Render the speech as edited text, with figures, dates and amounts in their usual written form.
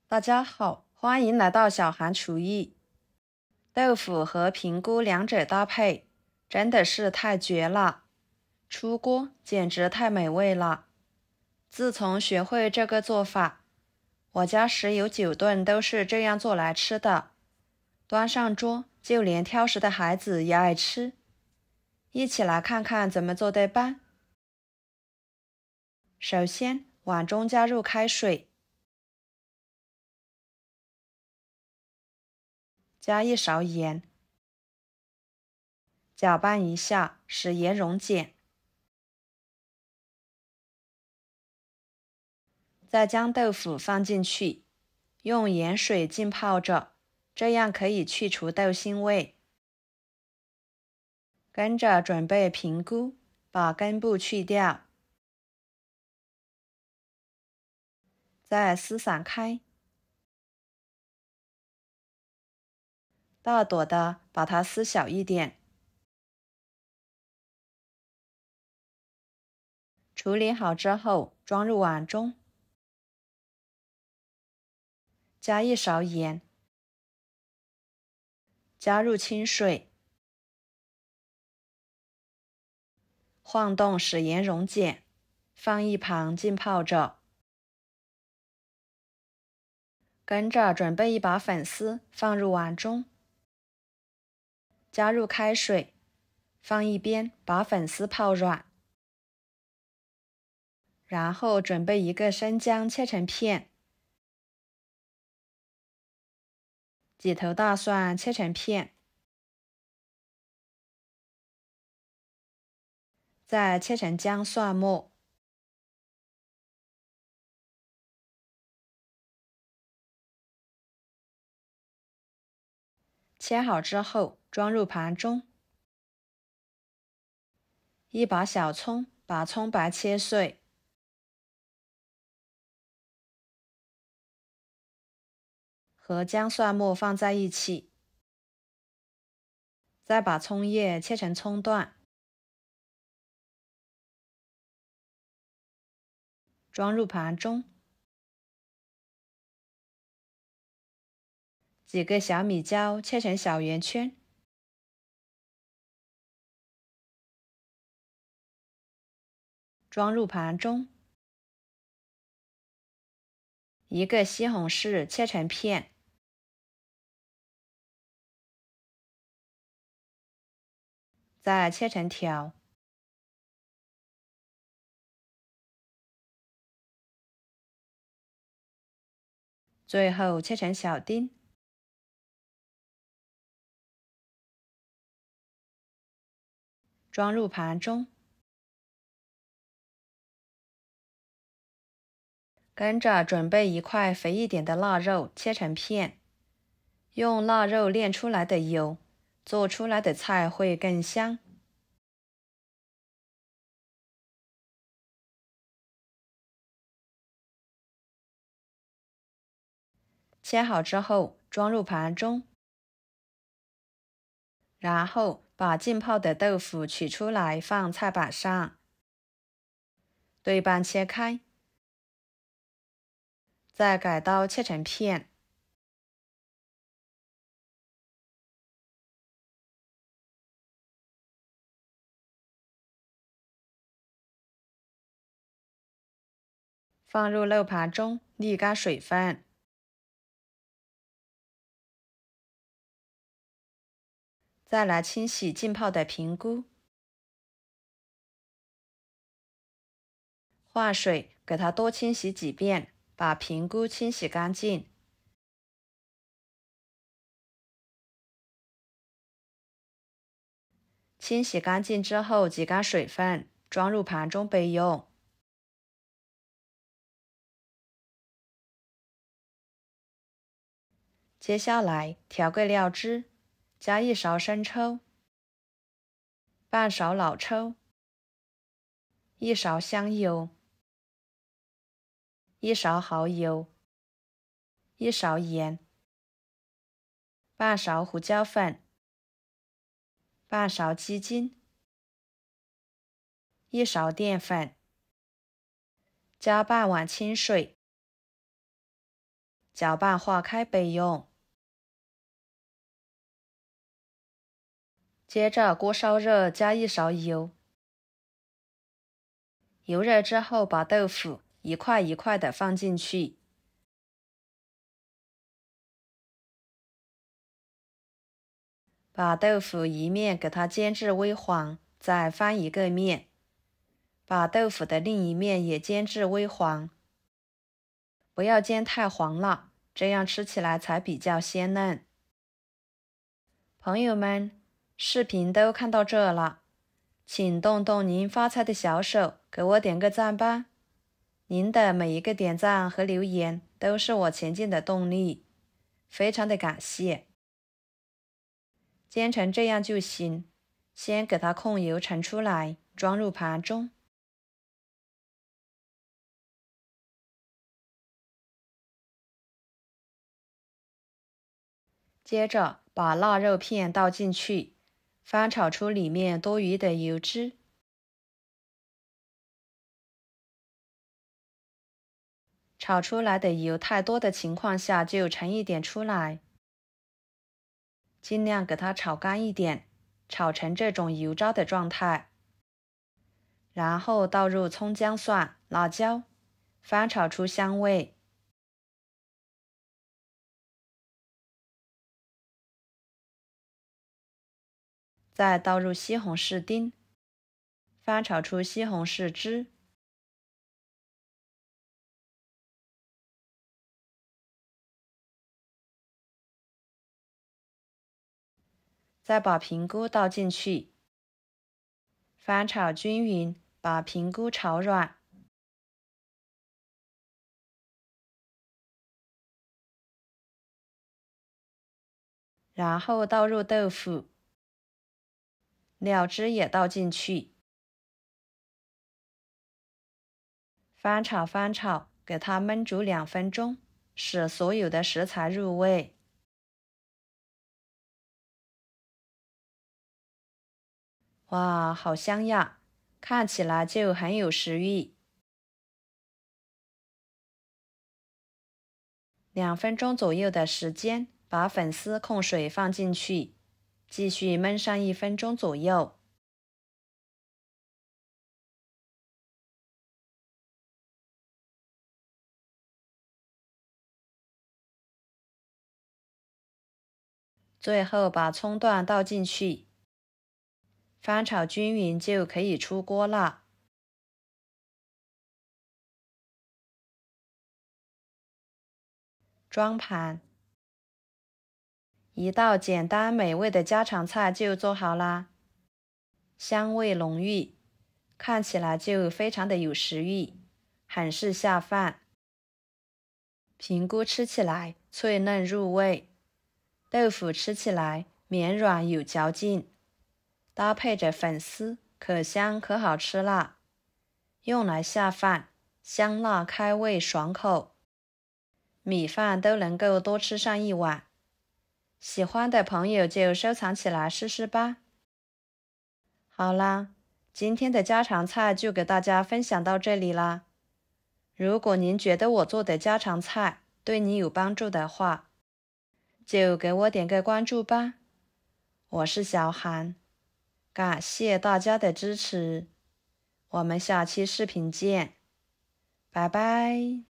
大家好，欢迎来到小韩厨艺。豆腐和平菇两者搭配真的是太绝了，出锅简直太美味了。自从学会这个做法，我家10有9顿都是这样做来吃的，端上桌就连挑食的孩子也爱吃。一起来看看怎么做的吧。首先，碗中加入开水，加1勺盐，搅拌一下，使盐溶解。再将豆腐放进去，用盐水浸泡着，这样可以去除豆腥味。跟着准备平菇，把根部去掉，再撕散开，大朵的把它撕小一点。处理好之后，装入碗中，加1勺盐，加入清水，晃动使盐溶解，放一旁浸泡着。跟着准备一把粉丝放入碗中，加入开水，放一边把粉丝泡软。然后准备一个生姜切成片，几头大蒜切成片，再切成姜蒜末。切好之后装入盘中。一把小葱，把葱白切碎，和姜蒜末放在一起，再把葱叶切成葱段，装入盘中。几个小米椒切成小圆圈，装入盘中。一个西红柿切成片，再切成条。最后切成小丁，装入盘中。跟着准备一块肥一点的腊肉，切成片，用腊肉炼出来的油，做出来的菜会更香。切好之后装入盘中，然后把浸泡的豆腐取出来放菜板上，对半切开，再改刀切成片，放入肉盘中沥干水分，再来清洗浸泡的平菇，换水给它多清洗几遍，把平菇清洗干净。清洗干净之后挤干水分，装入盘中备用。接下来调个料汁，加1勺生抽，半勺老抽，1勺香油，1勺蚝油，1勺盐，半勺胡椒粉，半勺鸡精，1勺淀粉，加半碗清水，搅拌化开备用。接着锅烧热，加1勺油。油热之后，把豆腐一块一块的放进去。把豆腐一面给它煎至微黄，再翻一个面，把豆腐的另一面也煎至微黄。不要煎太黄了，这样吃起来才比较鲜嫩。朋友们，视频都看到这了，请动动您发财的小手，给我点个赞吧。您的每一个点赞和留言都是我前进的动力，非常的感谢。煎成这样就行，先给它控油盛出来，装入盘中。接着把腊肉片倒进去，翻炒出里面多余的油脂。炒出来的油太多的情况下，就盛一点出来，尽量给它炒干一点，炒成这种油渣的状态。然后倒入葱姜蒜、辣椒，翻炒出香味。再倒入西红柿丁，翻炒出西红柿汁。再把平菇倒进去，翻炒均匀，把平菇炒软。然后倒入豆腐，料汁也倒进去，翻炒翻炒，给它焖煮2分钟，使所有的食材入味。哇，好香呀！看起来就很有食欲。2分钟左右的时间，把粉丝控水放进去，继续焖上1分钟左右。最后把葱段倒进去，翻炒均匀就可以出锅了。装盘，一道简单美味的家常菜就做好啦，香味浓郁，看起来就非常的有食欲，很是下饭。平菇吃起来脆嫩入味，豆腐吃起来绵软有嚼劲，搭配着粉丝，可香可好吃啦。用来下饭，香辣开胃爽口，米饭都能够多吃上1碗。喜欢的朋友就收藏起来试试吧。好啦，今天的家常菜就给大家分享到这里啦。如果您觉得我做的家常菜对你有帮助的话，就给我点个关注吧。我是小韩，感谢大家的支持，我们下期视频见，拜拜。